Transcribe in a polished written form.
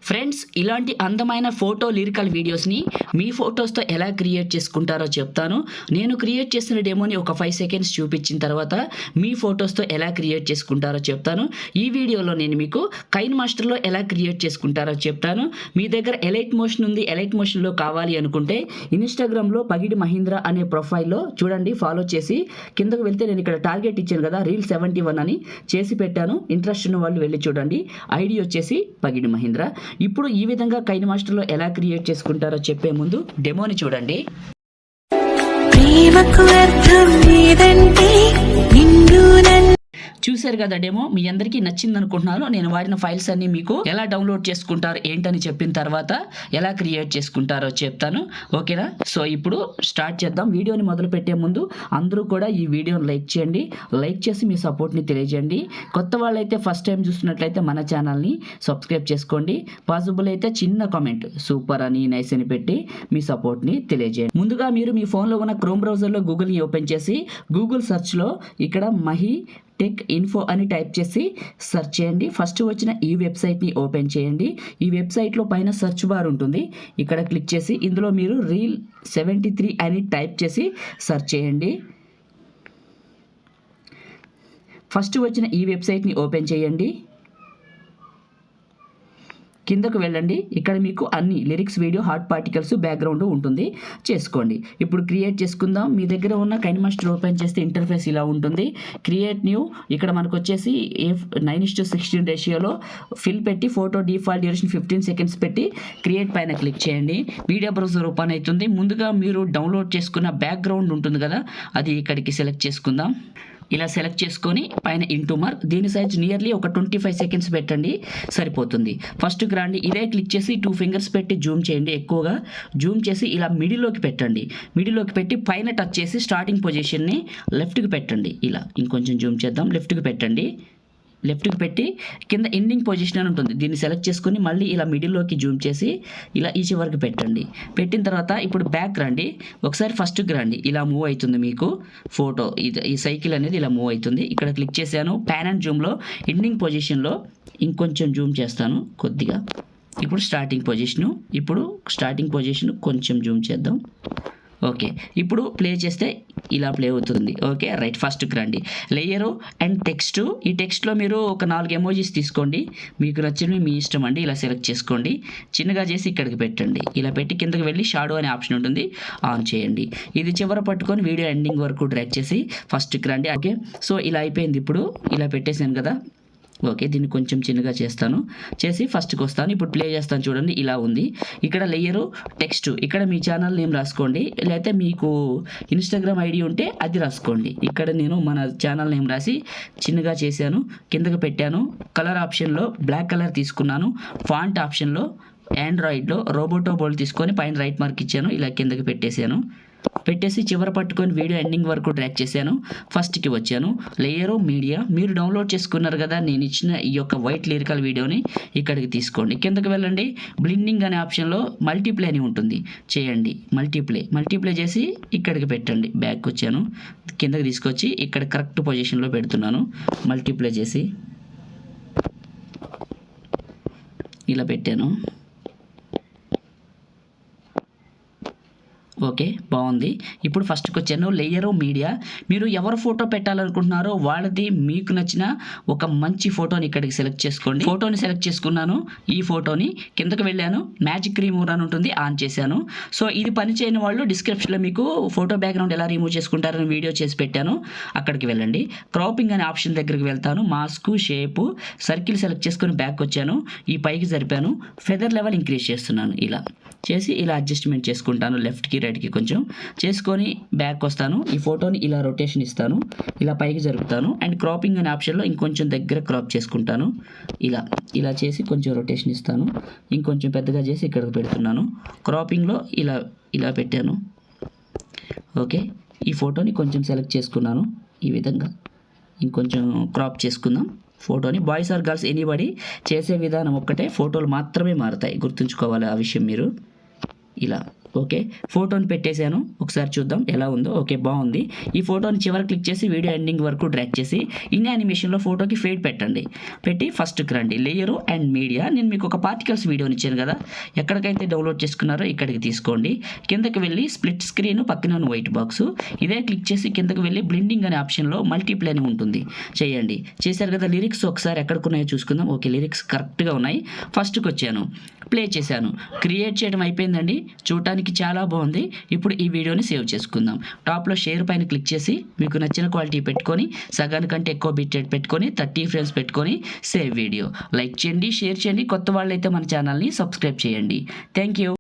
Friends, ఇలాంటి అందమైన photo lyrical వీడియోస్ని మీ ఫొటోస్తో ఎలా క్రియేట్ చేసుకుంటారో చెప్తాను. నేను క్రియేట్ చేసిన డెమోని ఒక 5 సెకండ్స్ చూపించిన తర్వాత మీ ఫొటోస్తో ఎలా క్రియేట్ చేసుకుంటారో చెప్తాను. ఈ వీడియోలో నేను మీకు కైన్ మాస్టర్లో ఎలా క్రియేట్ చేసుకుంటారో చెప్తాను. మీ దగ్గర ఎలైట్ మోషన్ ఉంది, ఎలైట్ మోషన్లో కావాలి అనుకుంటే ఇన్స్టాగ్రామ్లో పగిడి మహీంద్ర అనే ప్రొఫైల్లో చూడండి, ఫాలో చేసి కిందకు వెళ్తే నేను ఇక్కడ టార్గెట్ ఇచ్చాను కదా, రీల్ 71 అని చేసి పెట్టాను. ఇంట్రెస్ట్ ఉన్న వాళ్ళు వెళ్ళి చూడండి. ఐడి వచ్చేసి పగిడి మహీంద్ర. ఇప్పుడు ఈ విధంగా కైన్ మాస్టర్లో ఎలా క్రియేట్ చేసుకుంటారో చెప్పే ముందు డెమోని చూడండి. చూశారు కదా డెమో, మీ అందరికీ నచ్చింది అనుకుంటున్నాను. నేను వాడిన ఫైల్స్ అన్ని మీకు ఎలా డౌన్లోడ్ చేసుకుంటారు ఏంటని చెప్పిన తర్వాత ఎలా క్రియేట్ చేసుకుంటారో చెప్తాను. ఓకేనా? సో ఇప్పుడు స్టార్ట్ చేద్దాం. వీడియోని మొదలు పెట్టే ముందు అందరూ కూడా ఈ వీడియోని లైక్ చేయండి. లైక్ చేసి మీ సపోర్ట్ని తెలియజేయండి. కొత్త వాళ్ళైతే ఫస్ట్ టైం చూస్తున్నట్లయితే మన ఛానల్ని సబ్స్క్రైబ్ చేసుకోండి. పాసిబుల్ అయితే చిన్న కామెంట్ సూపర్ అని, నైస్ అని పెట్టి మీ సపోర్ట్ని తెలియజేయండి. ముందుగా మీరు మీ ఫోన్లో ఉన్న క్రోమ్ బ్రౌజర్లో గూగుల్ని ఓపెన్ చేసి గూగుల్ సెర్చ్లో ఇక్కడ మహి టెక్ ఇన్ఫో అని టైప్ చేసి సెర్చ్ చేయండి. ఫస్ట్ వచ్చిన ఈ వెబ్సైట్ని ఓపెన్ చేయండి. ఈ వెబ్సైట్లో పైన సెర్చ్ బార్ ఉంటుంది, ఇక్కడ క్లిక్ చేసి ఇందులో మీరు రీల్ 73 అని టైప్ చేసి సెర్చ్ చేయండి. ఫస్ట్ వచ్చిన ఈ వెబ్సైట్ని ఓపెన్ చేయండి. కిందకు వెళ్ళండి. ఇక్కడ మీకు అన్ని lyrics, video, heart particles, background ఉంటుంది, చేసుకోండి. ఇప్పుడు క్రియేట్ చేసుకుందాం. మీ దగ్గర ఉన్న కైన్ మాస్టర్ ఓపెన్ చేస్తే ఇంటర్ఫేస్ ఇలా ఉంటుంది. క్రియేట్ న్యూ, ఇక్కడ మనకు వచ్చేసి 9:16 రేషియోలో ఫిల్ పెట్టి ఫోటో డిఫాల్ట్ డ్యూరేషన్ 15 సెకండ్స్ పెట్టి క్రియేట్ పైన క్లిక్ చేయండి. మీడియా బ్రౌజర్ ఓపెన్ అవుతుంది. ముందుగా మీరు డౌన్లోడ్ చేసుకున్న బ్యాక్గ్రౌండ్ ఉంటుంది కదా, అది ఇక్కడికి సెలెక్ట్ చేసుకుందాం. ఇలా సెలెక్ట్ చేసుకొని పైన ఇంటూ మార్క్, దీని సైజ్ నియర్లీ ఒక 25 సెకండ్స్ పెట్టండి, సరిపోతుంది. ఫస్ట్ గ్రాండి ఇదే క్లిక్ చేసి 2 ఫింగర్స్ పెట్టి జూమ్ చేయండి. ఎక్కువగా జూమ్ చేసి ఇలా మిడిల్లోకి పెట్టండి. మిడిల్లోకి పెట్టి పైన టచ్ చేసి స్టార్టింగ్ పొజిషన్ని లెఫ్ట్కి పెట్టండి. ఇలా ఇంకొంచెం జూమ్ చేద్దాం. లెఫ్ట్కి పెట్టండి. లెఫ్ట్కి పెట్టి కింద ఎండింగ్ పొజిషన్ అని ఉంటుంది, దీన్ని సెలెక్ట్ చేసుకొని మళ్ళీ ఇలా మిడిల్లోకి జూమ్ చేసి ఇలా ఈ చివరికి పెట్టండి. పెట్టిన తర్వాత ఇప్పుడు బ్యాక్ రండి. ఒకసారి ఫస్ట్కి రండి. ఇలా మూవ్ అవుతుంది మీకు ఫోటో, ఈ సైకిల్ అనేది ఇలా మూవ్ అవుతుంది. ఇక్కడ క్లిక్ చేశాను. ప్యాన్ అండ్ జూమ్లో ఎండింగ్ పొజిషన్లో ఇంకొంచెం జూమ్ చేస్తాను కొద్దిగా. ఇప్పుడు స్టార్టింగ్ పొజిషన్ కొంచెం జూమ్ చేద్దాం. ఓకే, ఇప్పుడు ప్లే చేస్తే ఇలా ప్లే అవుతుంది. ఓకే రైట్, ఫస్ట్కి రండి. లేయరు అండ్ టెక్స్ట్, ఈ టెక్స్ట్లో మీరు ఒక 4 ఎమోజీస్ తీసుకోండి, మీకు నచ్చినవి మీ ఇష్టం అండి. ఇలా సెలెక్ట్ చేసుకోండి, చిన్నగా చేసి ఇక్కడికి పెట్టండి. ఇలా పెట్టి కిందకి వెళ్ళి షాడో అనే ఆప్షన్ ఉంటుంది, ఆన్ చేయండి. ఇది చివర పట్టుకొని వీడియో ఎండింగ్ వరకు డ్రాగ్ చేసి ఫస్ట్కి రండి. ఓకే, సో ఇలా అయిపోయింది. ఇప్పుడు ఇలా పెట్టేశాను కదా. ఓకే, దీన్ని కొంచెం చిన్నగా చేస్తాను, చేసి ఫస్ట్కి వస్తాను. ఇప్పుడు ప్లే చేస్తాను చూడండి, ఇలా ఉంది. ఇక్కడ లేయరు టెక్స్ట్, ఇక్కడ మీ ఛానల్ నేమ్ రాసుకోండి, లేకపోతే మీకు ఇన్స్టాగ్రామ్ ఐడి ఉంటే అది రాసుకోండి. ఇక్కడ నేను మన ఛానల్ నేమ్ రాసి చిన్నగా చేశాను, కిందకి పెట్టాను. కలర్ ఆప్షన్లో బ్లాక్ కలర్ తీసుకున్నాను. ఫాంట్ ఆప్షన్లో ఆండ్రాయిడ్లో రోబోటో బోల్డ్ తీసుకొని పైన రైట్ మార్క్ ఇచ్చాను. ఇలా కిందకి పెట్టేసి చివర పట్టుకొని వీడియో ఎండింగ్ వరకు డ్రాగ్ చేశాను. ఫస్ట్కి వచ్చాను. లేయరు మీడియా, మీరు డౌన్లోడ్ చేసుకున్నారు కదా నేను ఇచ్చిన ఈ యొక్క వైట్ లిరికల్ వీడియోని ఇక్కడికి తీసుకోండి. కిందకి వెళ్ళండి. బ్లిండింగ్ అనే ఆప్షన్లో మల్టీప్లే అని ఉంటుంది, చేయండి. మల్టీప్లే చేసి ఇక్కడికి పెట్టండి. బ్యాక్ వచ్చాను, కిందకి తీసుకొచ్చి ఇక్కడ కరెక్ట్ పొజిషన్లో పెడుతున్నాను. మల్టీప్లే చేసి ఇలా పెట్టాను. ఓకే, బాగుంది. ఇప్పుడు ఫస్ట్కి వచ్చాను. లేయరు మీడియా, మీరు ఎవరు ఫోటో పెట్టాలనుకుంటున్నారో వాళ్ళది మీకు నచ్చిన ఒక మంచి ఫోటోని ఇక్కడికి సెలెక్ట్ చేసుకోండి. ఫోటోని సెలెక్ట్ చేసుకున్నాను. ఈ ఫోటోని కిందకి వెళ్ళాను. మ్యాజిక్ రిమూవర్ అని ఉంటుంది, ఆన్ చేశాను. సో ఇది పని చేయని వాళ్ళు డిస్క్రిప్షన్లో మీకు ఫోటో బ్యాక్గ్రౌండ్ ఎలా రిమూవ్ చేసుకుంటారని వీడియో చేసి పెట్టాను, అక్కడికి వెళ్ళండి. క్రాపింగ్ అనే ఆప్షన్ దగ్గరికి వెళ్తాను. మాస్క్, షేపు, సర్కిల్ సెలెక్ట్ చేసుకొని బ్యాక్ వచ్చాను. ఈ పైకి జరిపాను. ఫెదర్ లెవెల్ ఇంక్రీజ్ చేస్తున్నాను. ఇలా చేసి ఇలా అడ్జస్ట్మెంట్ చేసుకుంటాను. లెఫ్ట్కి రైట్కి కొంచెం చేసుకొని బ్యాక్ వస్తాను. ఈ ఫోటోని ఇలా రొటేషన్ ఇస్తాను, ఇలా పైకి జరుపుతాను. అండ్ క్రాపింగ్ అనే ఆప్షన్లో ఇంకొంచెం దగ్గర క్రాప్ చేసుకుంటాను. ఇలా చేసి కొంచెం రొటేషన్ ఇస్తాను. ఇంకొంచెం పెద్దగా చేసి ఇక్కడికి పెడుతున్నాను. క్రాపింగ్లో ఇలా పెట్టాను. ఓకే, ఈ ఫోటోని కొంచెం సెలెక్ట్ చేసుకున్నాను. ఈ విధంగా ఇంకొంచెం క్రాప్ చేసుకుందాం ఫోటోని. బాయ్స్ ఆర్ గర్ల్స్ ఎనీబడి చేసే విధానం ఒక్కటే, ఫోటోలు మాత్రమే మారుతాయి, గుర్తుంచుకోవాలి ఆ విషయం మీరు. ఇలా ఓకే, ఫోటోని పెట్టేశాను, ఒకసారి చూద్దాం ఎలా ఉందో. ఓకే, బాగుంది. ఈ ఫోటోని చివరి క్లిక్ చేసి వీడియో ఎండింగ్ వరకు డ్రాగ్ చేసి ఇన్ యానిమేషన్లో ఫోటోకి ఫేడ్ పెట్టండి. పెట్టి ఫస్ట్కి రండి, లేయరు అండ్ మీడియా. నేను మీకు ఒక పార్టికల్స్ వీడియోని ఇచ్చాను కదా, ఎక్కడికైతే డౌన్లోడ్ చేసుకున్నారో ఇక్కడికి తీసుకోండి. కిందకి వెళ్ళి స్ప్లిట్ స్క్రీన్ పక్కన వైట్ బాక్స్ ఇదే క్లిక్ చేసి కిందకి వెళ్ళి బ్లెండింగ్ అనే ఆప్షన్లో మల్టీప్లే అని ఉంటుంది, చేయండి. చేశారు కదా, లిరిక్స్ ఒకసారి ఎక్కడికున్నాయో చూసుకుందాం. ఓకే, లిరిక్స్ కరెక్ట్గా ఉన్నాయి. ఫస్ట్కి వచ్చాను, ప్లే చేశాను. క్రియేట్ చేయడం అయిపోయిందండి, చూడటానికి చాలా బాగుంది. ఇప్పుడు ఈ వీడియోని సేవ్ చేసుకుందాం. టాప్లో షేర్ పైన క్లిక్ చేసి మీకు నచ్చిన క్వాలిటీ పెట్టుకొని సగానికంటే ఎక్కువ బిట్ రేట్ పెట్టుకొని 30 ఫ్రేమ్స్ పెట్టుకొని సేవ్ వీడియో. లైక్ చేయండి, షేర్ చేయండి. కొత్త వాళ్ళైతే మన ఛానల్ని సబ్స్క్రైబ్ చేయండి. Thank you.